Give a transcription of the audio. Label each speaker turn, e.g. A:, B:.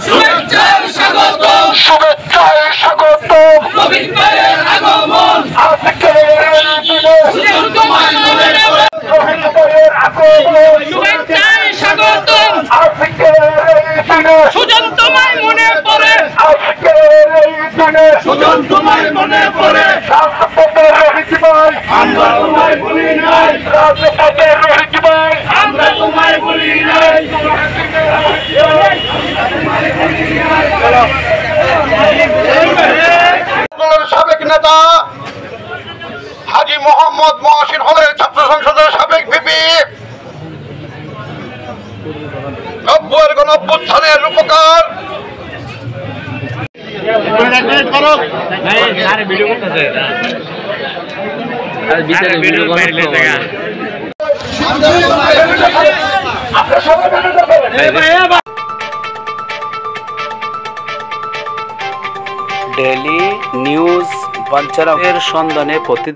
A: শুভেচ্ছায় স্বাগতম নবীন ভাইয়ের আগমন আজকের এই দিনে সুজন তোমায় মনে পড়ে রহিম ভাইয়ের আগমন শুভেচ্ছায় স্বাগতম আজকের এই দিনে সুজন তোমায় মনে পড়ে আজকের এই দিনে সুজন তোমায় মনে পড়ে রাজপথের রহিম ভাই আমরা তোমায় ভুলি নাই রাজপথের রহিম ভাই আমরা তোমায় ভুলি নাই সাবেক নেতা হাজী মোহাম্মদ মহসিন হলের ছাত্র সংসদের সাবেক ভিপি 90-এর গণঅভ্যুত্থানের রূপকার
B: ডেইলি নিউজ বাঞ্ছারামের সন্ধানে প্রতিদিন